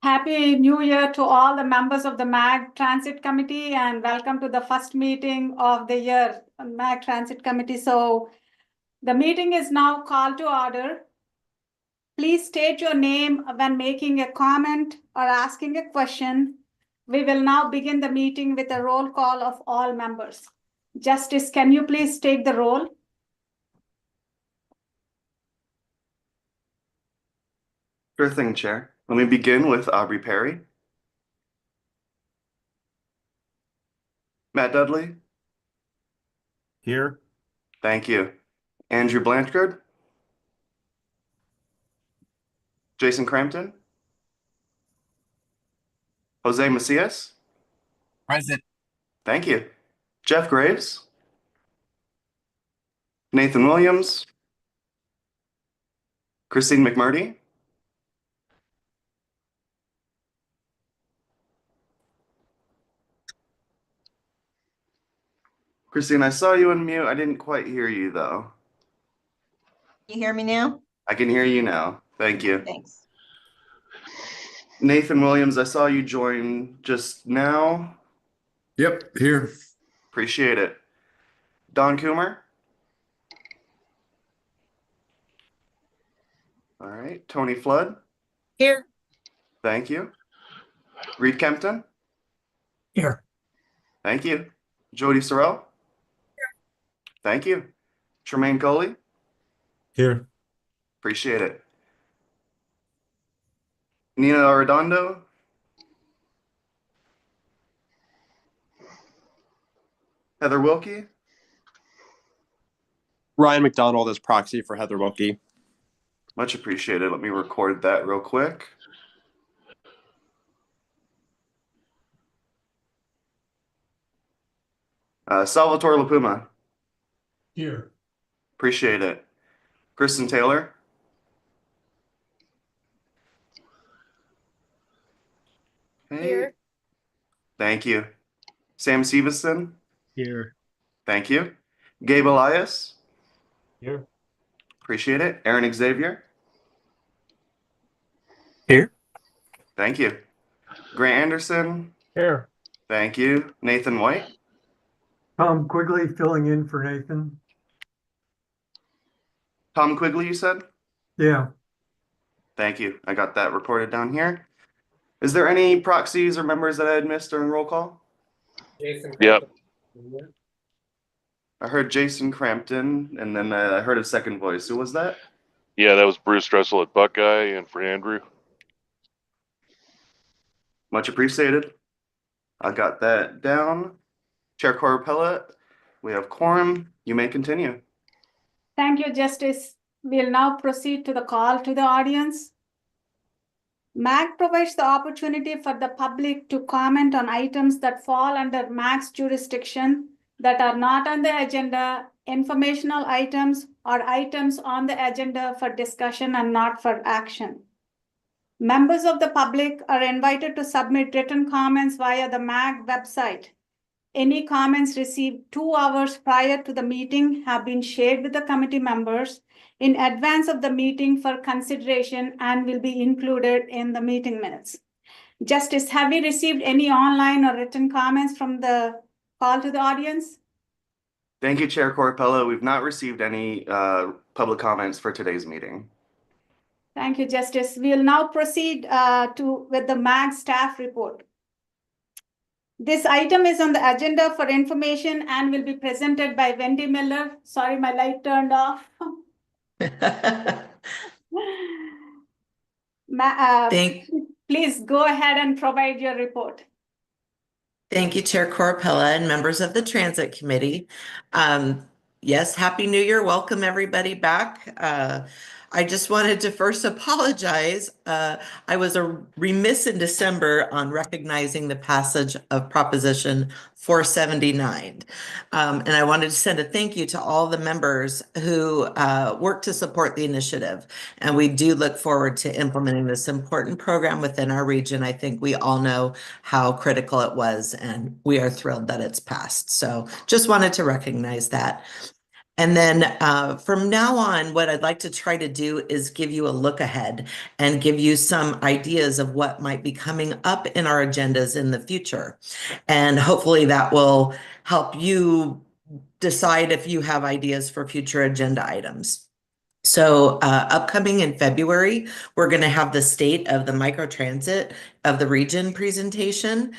Happy New Year to all the members of the MAG Transit Committee and welcome to the first meeting of the year on MAG Transit Committee. So the meeting is now called to order. Please state your name when making a comment or asking a question. We will now begin the meeting with a roll call of all members. Justice, can you please take the roll? Sure thing, Chair. Let me begin with Aubrey Perry. Matt Dudley. Here. Thank you. Andrew Blanchard. Jason Crampton. Jose Macias. Present. Thank you. Jeff Graves. Nathan Williams. Christine McMurdy. Christine, I saw you on mute. I didn't quite hear you, though. You hear me now? I can hear you now. Thank you. Thanks. Nathan Williams, I saw you join just now. Yep, here. Appreciate it. Don Coomer. All right. Tony Flood. Here. Thank you. Reed Kempton. Here. Thank you. Jody Sorrell. Thank you. Tremaine Coley. Here. Appreciate it. Nina Arredondo. Heather Wilkie. Ryan McDonald as proxy for Heather Wilkie. Much appreciated. Let me record that real quick. Salvatore LaPuma. Here. Appreciate it. Kristen Taylor. Hey. Here. Thank you. Sam Severson. Here. Thank you. Gabe Elias. Here. Appreciate it. Aaron Xavier. Here. Thank you. Grant Anderson. Here. Thank you. Nathan White. Tom Quigley filling in for Nathan. Tom Quigley, you said? Yeah, Thank you. I got that recorded down here. Is there any proxies or members that I had missed during roll call? Jason. Yep. I heard Jason Crampton, and then I heard a second voice. Who was that? Yeah, that was Bruce Dressel at Buckeye and for Andrew. Much appreciated. I got that down. Chair Corpella, we have quorum. You may continue. Thank you, Justice. We'll now proceed to the call to the audience. MAG provides the opportunity for the public to comment on items that fall under MAG's jurisdiction that are not on the agenda, informational items, or items on the agenda for discussion and not for action. Members of the public are invited to submit written comments via the MAG website. Any comments received 2 hours prior to the meeting have been shared with the committee members in advance of the meeting for consideration and will be included in the meeting minutes. Justice, have we received any online or written comments from the call to the audience? Thank you, Chair Corpella. We've not received any public comments for today's meeting. Thank you, Justice. We'll now proceed with the MAG staff report. This item is on the agenda for information and will be presented by Wendy Miller. Sorry, my light turned off. Please go ahead and provide your report. Thank you, Chair Corpella and members of the Transit Committee. Yes, Happy New Year. Welcome everybody back. I just wanted to first apologize. I was remiss in December on recognizing the passage of Proposition 479. And I wanted to send a thank you to all the members who worked to support the initiative. And we do look forward to implementing this important program within our region. I think we all know how critical it was, and we are thrilled that it's passed. So just wanted to recognize that. And then from now on, what I'd like to try to do is give you a look ahead and give you some ideas of what might be coming up in our agendas in the future. And hopefully that will help you decide if you have ideas for future agenda items. So upcoming in February, we're going to have the state of the microtransit of the region presentation.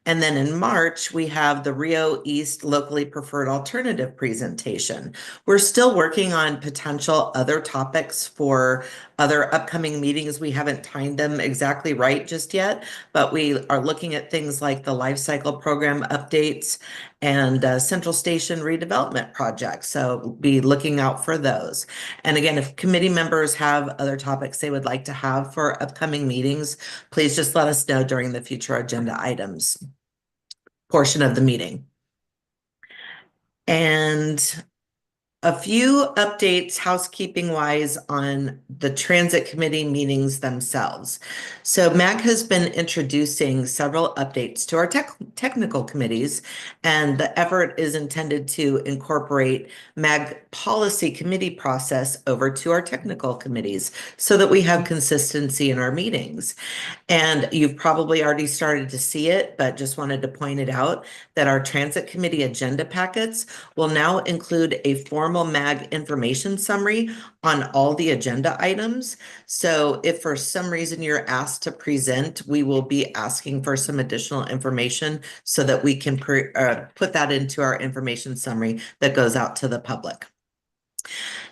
And then in March, we have the Rio East Locally Preferred Alternative presentation. We're still working on potential other topics for other upcoming meetings. We haven't timed them exactly right just yet, but we are looking at things like the life cycle program updates and Central Station redevelopment projects. So be looking out for those. And again, if committee members have other topics they would like to have for upcoming meetings, please just let us know during the future agenda items portion of the meeting. And a few updates housekeeping wise on the transit committee meetings themselves. So MAG has been introducing several updates to our technical committees, and the effort is intended to incorporate MAG policy committee process over to our technical committees so that we have consistency in our meetings. And you've probably already started to see it, but just wanted to point it out that our transit committee agenda packets will now include a formal MAG information summary on all the agenda items. So if for some reason you're asked to present, we will be asking for some additional information so that we can put that into our information summary that goes out to the public.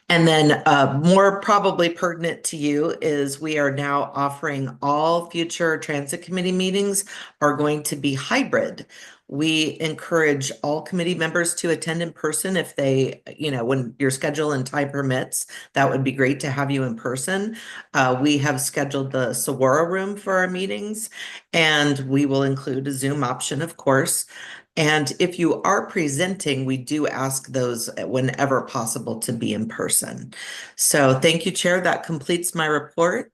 And then more probably pertinent to you is we are now offering all future transit committee meetings are going to be hybrid. We encourage all committee members to attend in person if they, when your schedule and time permits, that would be great to have you in person. We have scheduled the Saguaro room for our meetings, and we will include a Zoom option, of course. And if you are presenting, we do ask those whenever possible to be in person. So thank you, Chair. That completes my report.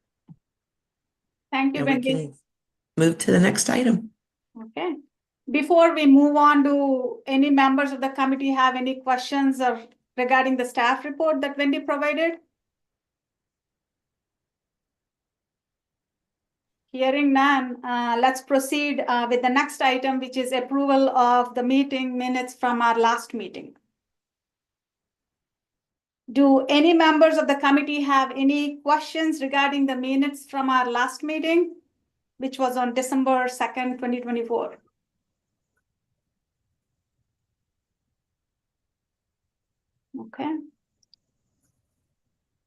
Thank you, And we Wendy. can move to the next item. Okay. Before we move on, do any members of the committee have any questions or regarding the staff report that Wendy provided? Hearing none, let's proceed with the next item, which is approval of the meeting minutes from our last meeting. Do any members of the committee have any questions regarding the minutes from our last meeting, which was on December 2nd, 2024? Okay.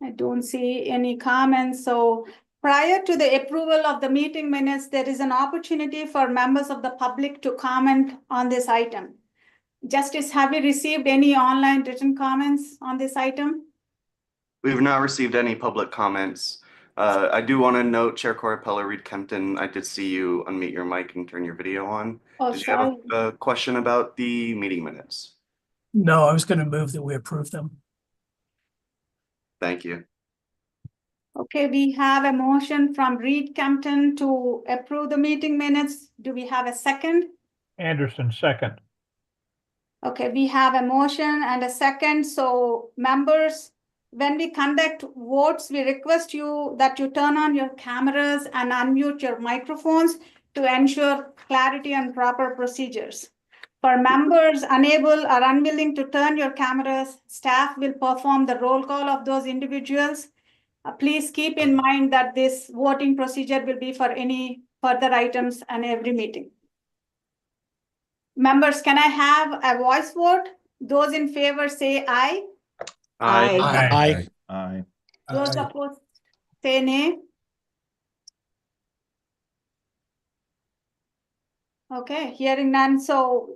I don't see any comments. So prior to the approval of the meeting minutes, there is an opportunity for members of the public to comment on this item. Justice, have you received any online written comments on this item? We've not received any public comments. I do want to note, Chair Corapella, Reed Kempton, I did see you unmute your mic and turn your video on. Oh, Did you sorry. have a question about the meeting minutes? No, I was going to move that we approve them. Thank you. Okay, we have a motion from Reed Kempton to approve the meeting minutes. Do we have a second? Anderson, second. Okay, we have a motion and a second. So members, when we conduct votes, we request you that you turn on your cameras and unmute your microphones to ensure clarity and proper procedures. For members unable or unwilling to turn your cameras, staff will perform the roll call of those individuals. Please keep in mind that this voting procedure will be for any further items and every meeting. Members, can I have a voice vote? Those in favor say aye. Aye. Aye. Those opposed say nay. Okay, hearing none. So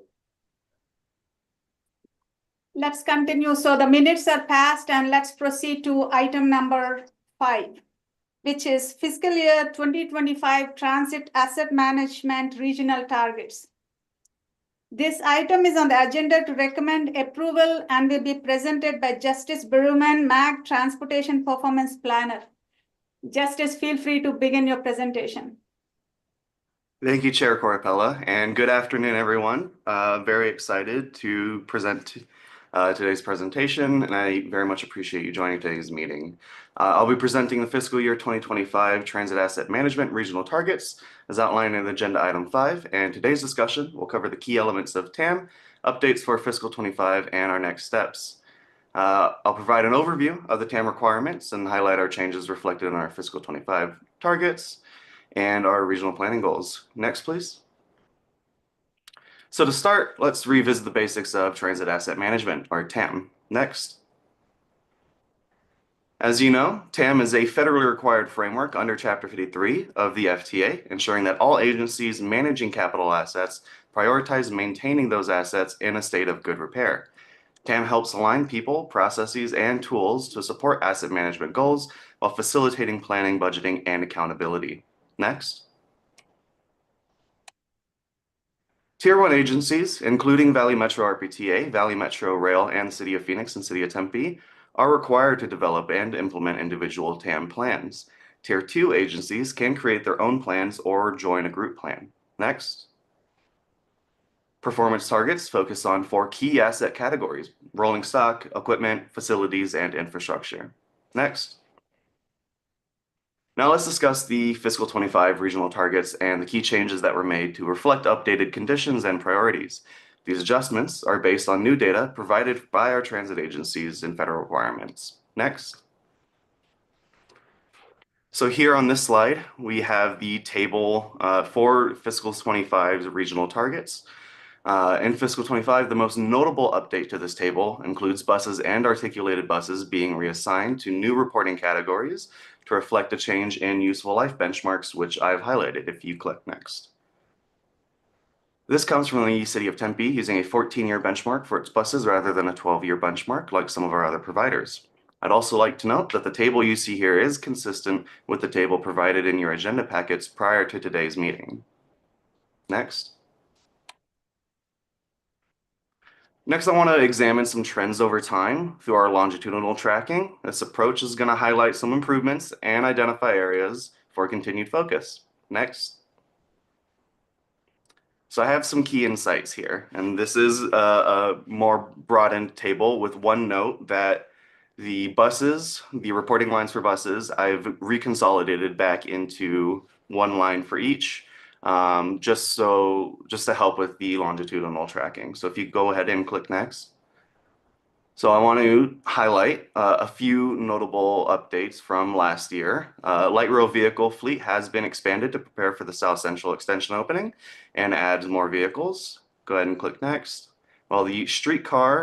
let's continue. So the minutes are passed and let's proceed to item number 5, which is fiscal year 2025 transit asset management regional targets. This item is on the agenda to recommend approval and will be presented by Justice Berman, MAG Transportation Performance Planner. Justice, feel free to begin your presentation. Thank you, Chair Corapella, and good afternoon, everyone. Very excited to present today's presentation, and I very much appreciate you joining today's meeting. I'll be presenting the fiscal year 2025 Transit Asset Management Regional Targets as outlined in Agenda Item 5, and today's discussion will cover the key elements of TAM, updates for fiscal 25, and our next steps. I'll provide an overview of the TAM requirements and highlight our changes reflected in our fiscal 25 targets and our regional planning goals. Next, please. So to start, let's revisit the basics of transit asset management, or TAM. Next. As you know, TAM is a federally required framework under Chapter 53 of the FTA, ensuring that all agencies managing capital assets prioritize maintaining those assets in a state of good repair. TAM helps align people, processes, and tools to support asset management goals while facilitating planning, budgeting, and accountability. Next. Tier 1 agencies, including Valley Metro RPTA, Valley Metro Rail, and the City of Phoenix and City of Tempe, are required to develop and implement individual TAM plans. Tier 2 agencies can create their own plans or join a group plan. Next. Performance targets focus on 4 key asset categories: rolling stock, equipment, facilities, and infrastructure. Next. Now let's discuss the fiscal 25 regional targets and the key changes that were made to reflect updated conditions and priorities. These adjustments are based on new data provided by our transit agencies and federal requirements. Next. So here on this slide, we have the table for fiscal 25's regional targets. In fiscal 25, the most notable update to this table includes buses and articulated buses being reassigned to new reporting categories to reflect a change in useful life benchmarks, which I've highlighted if you click next. This comes from the City of Tempe using a 14-year benchmark for its buses rather than a 12-year benchmark like some of our other providers. I'd also like to note that the table you see here is consistent with the table provided in your agenda packets prior to today's meeting. Next. Next, I want to examine some trends over time through our longitudinal tracking. This approach is going to highlight some improvements and identify areas for continued focus. Next. So I have some key insights here, and this is a more broadened table with one note that the buses, the reporting lines for buses, I've reconsolidated back into one line for each. Just to help with the longitudinal tracking. So if you go ahead and click next. So I want to highlight a few notable updates from last year. Light rail vehicle fleet has been expanded to prepare for the South Central Extension opening and adds more vehicles. Go ahead and click next. While the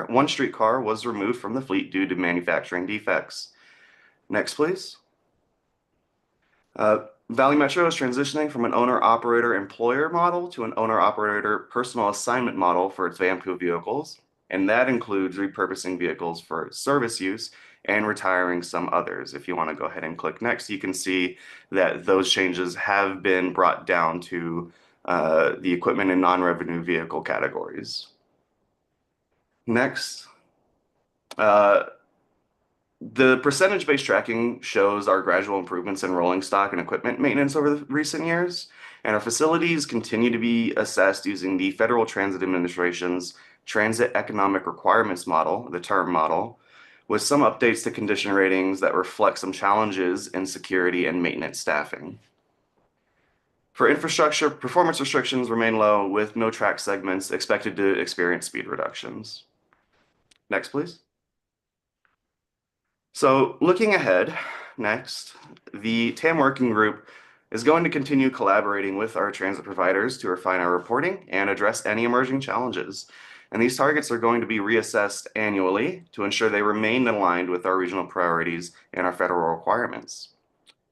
one streetcar was removed from the fleet due to manufacturing defects. Next, please. Valley Metro is transitioning from an owner-operator-employer model to an owner-operator personal assignment model for its van pool vehicles, and that includes repurposing vehicles for service use and retiring some others. If you want to go ahead and click next, you can see that those changes have been brought down to the equipment and non-revenue vehicle categories. Next. The percentage-based tracking shows our gradual improvements in rolling stock and equipment maintenance over the recent years, and our facilities continue to be assessed using the Federal Transit Administration's Transit Economic Requirements Model, the TERM model, with some updates to condition ratings that reflect some challenges in security and maintenance staffing. For infrastructure, performance restrictions remain low, with no track segments expected to experience speed reductions. Next, please. So looking ahead, next, the TAM working group is going to continue collaborating with our transit providers to refine our reporting and address any emerging challenges. And these targets are going to be reassessed annually to ensure they remain aligned with our regional priorities and our federal requirements.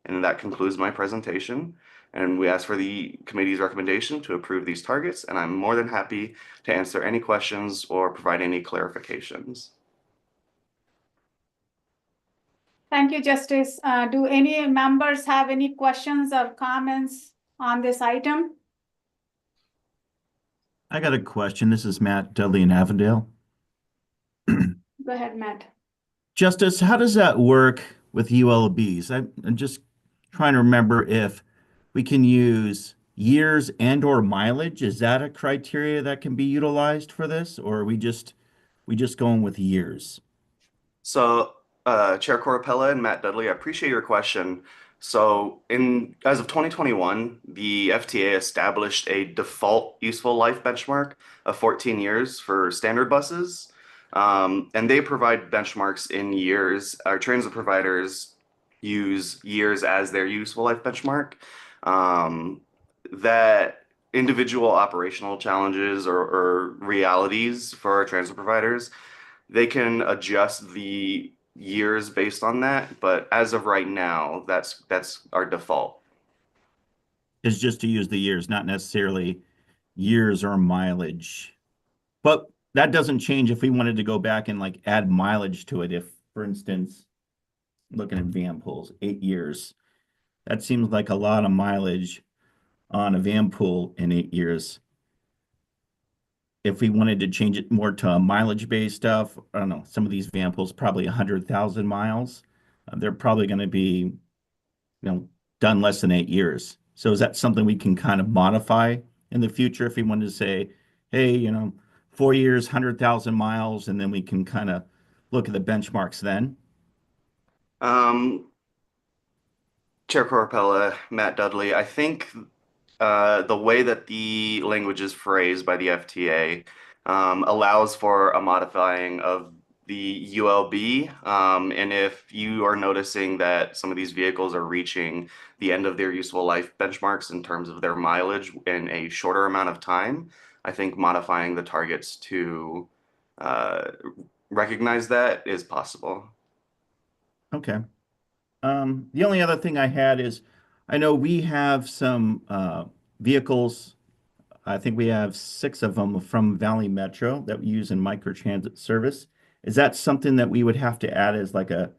And that concludes my presentation. And we ask for the committee's recommendation to approve these targets. And I'm more than happy to answer any questions or provide any clarifications. Thank you, Justice. Do any members have any questions or comments on this item? I got a question. This is Matt Dudley in Avondale. Go ahead, Matt. Justice, how does that work with ULBs? I'm just trying to remember if we can use years and or mileage. Is that a criteria that can be utilized for this? Or are we just we just going with years? So, Chair Corapella and Matt Dudley, I appreciate your question. So, as of 2021, the FTA established a default useful life benchmark of 14 years for standard buses. And they provide benchmarks in years. Our transit providers use years as their useful life benchmark. That individual operational challenges or realities for our transit providers, they can adjust the years based on that, but as of right now, that's our default. Is just to use the years, not necessarily years or mileage. But that doesn't change if we wanted to go back and like add mileage to it. If, for instance, looking at van pools, 8 years, that seems like a lot of mileage on a van pool in 8 years. If we wanted to change it more to a mileage-based stuff, I don't know, some of these van pools probably 100,000 miles. They're probably going to be, done less than 8 years. So is that something we can kind of modify in the future if we wanted to say, hey, 4 years, 100,000 miles, and then we can kind of look at the benchmarks then? Chair Corapella, Matt Dudley, I think the way that the language is phrased by the FTA allows for a modifying of the ULB. And if you are noticing that some of these vehicles are reaching the end of their useful life benchmarks in terms of their mileage in a shorter amount of time, I think modifying the targets to recognize that is possible. Okay. The only other thing I had is, I know we have some vehicles. I think we have 6 of them from Valley Metro that we use in microtransit service. Is that something that we would have to add as like a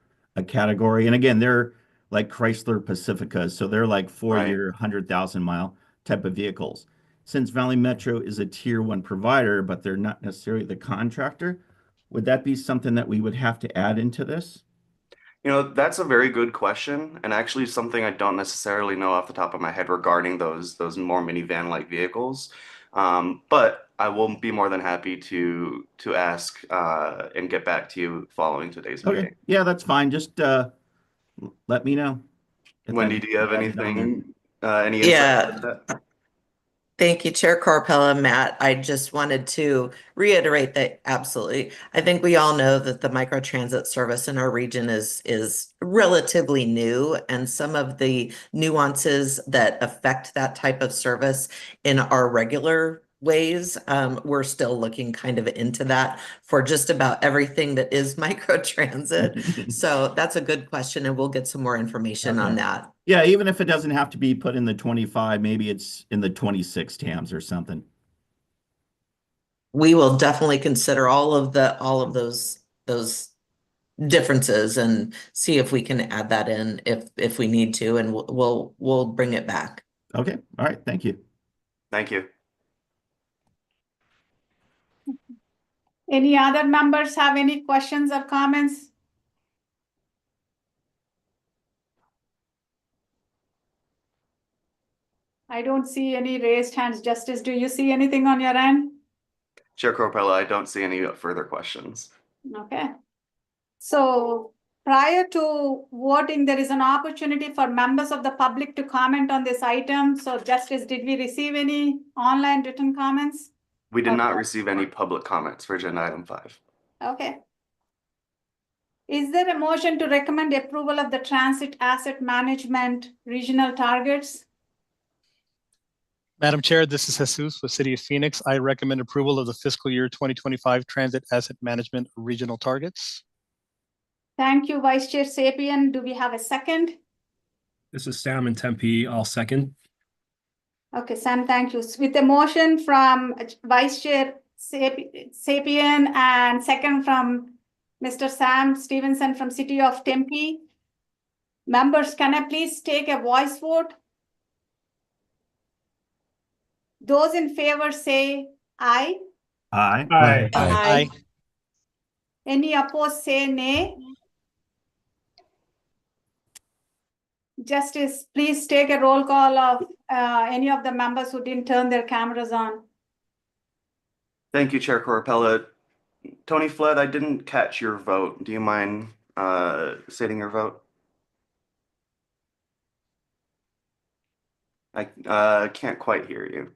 category? And again, they're like Chrysler Pacificas, so they're like 4-year, 100,000 mile type of vehicles. Since Valley Metro is a tier 1 provider, but they're not necessarily the contractor, would that be something that we would have to add into this? That's a very good question, and actually something I don't necessarily know off the top of my head regarding those more minivan-like vehicles. But I will be more than happy to ask and get back to you following today's Okay, meeting. yeah, that's fine. Just let me know. Wendy, do you have anything, any Yeah. insight into that? Thank you, Chair Corpella. Matt, I just wanted to reiterate that absolutely. I think we all know that the microtransit service in our region is relatively new, and some of the nuances that affect that type of service in our regular ways, we're still looking kind of into that for just about everything that is microtransit. So that's a good question, and we'll get some more information on that. Yeah, even if it doesn't have to be put in the 25, maybe it's in the 26 TAMs or something. We will definitely consider all of those differences and see if we can add that in if we need to, and we'll bring it back. Okay, all right, thank you. Thank you. Any other members have any questions or comments? I don't see any raised hands. Justice, do you see anything on your end? Chair Corpella, I don't see any further questions. Okay. So prior to voting, there is an opportunity for members of the public to comment on this item. So Justice, did we receive any online written comments? We did not Okay. receive any public comments for agenda item 5. Okay. Is there a motion to recommend approval of the transit asset management regional targets? Madam Chair, this is Jesus with City of Phoenix. I recommend approval of the fiscal year 2025 Transit Asset Management Regional Targets. Thank you, Vice Chair Sapien. Do we have a second? This is Sam in Tempe. I'll second. Okay, Sam, thank you. With a motion from Vice Chair Sapien and second from Mr. Sam Stevenson from City of Tempe. Members, can I please take a voice vote? Those in favor say aye. Aye. Aye. Aye. Any opposed say nay. Justice, please take a roll call of any of the members who didn't turn their cameras on. Thank you, Chair Corpella. Tony Flood, I didn't catch your vote. Do you mind stating your vote? I can't quite hear you.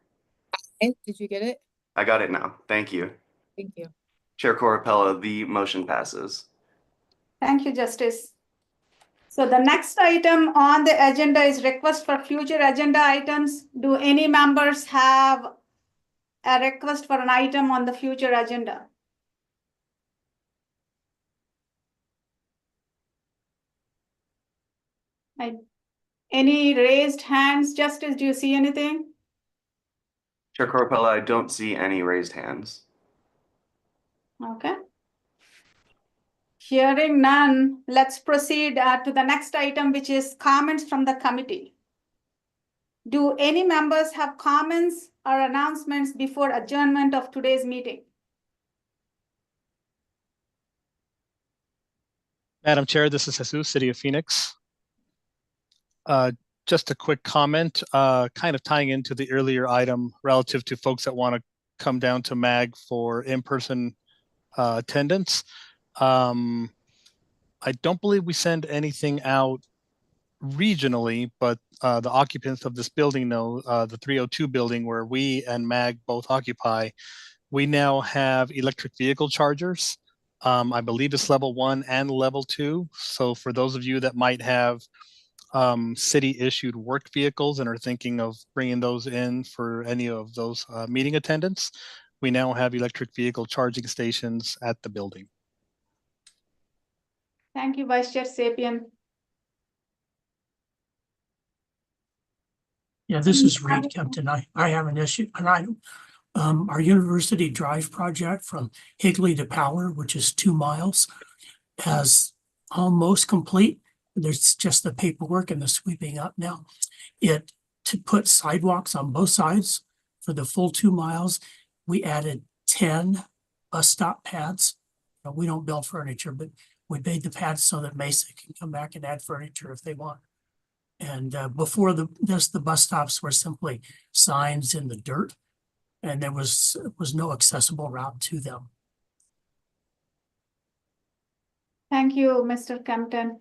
Did you get it? I got it now. Thank you. Thank you. Chair Corapella, the motion passes. Thank you, Justice. So the next item on the agenda is request for future agenda items. Do any members have a request for an item on the future agenda? Any raised hands? Justice, do you see anything? Chair Corapella, I don't see any raised hands. Okay. Hearing none, let's proceed to the next item, which is comments from the committee. Do any members have comments or announcements before adjournment of today's meeting? Madam Chair, this is Jesus, City of Phoenix. Just a quick comment, kind of tying into the earlier item relative to folks that want to come down to MAG for in-person attendance. I don't believe we send anything out regionally, but the occupants of this building know, the 302 building where we and MAG both occupy, we now have electric vehicle chargers. I believe it's level 1 and level 2. So for those of you that might have city issued work vehicles and are thinking of bringing those in for any of those meeting attendance, we now have electric vehicle charging stations at the building. Thank you, Vice Chair Sapien. Yeah, this is Reed Kempton. I have an issue, an item. Our University Drive project from Higley to Power, which is 2 miles, is almost complete. There's just the paperwork and the sweeping up now. To put sidewalks on both sides for the full 2 miles, we added 10 bus stop pads. We don't build furniture, but we made the pads so that Mesa can come back and add furniture if they want. And before the bus stops were simply signs in the dirt, and there was no accessible route to them. Thank you, Mr. Kempton.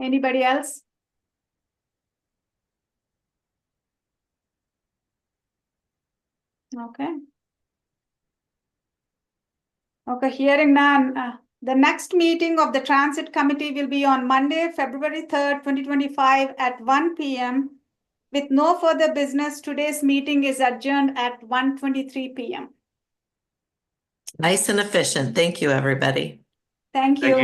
Anybody else? Okay. Okay, hearing none. The next meeting of the Transit Committee will be on Monday, February 3rd, 2025 at 1 p.m. With no further business, today's meeting is adjourned at 1:23 p.m. Nice and efficient. Thank you, everybody. Thank you. Thank you,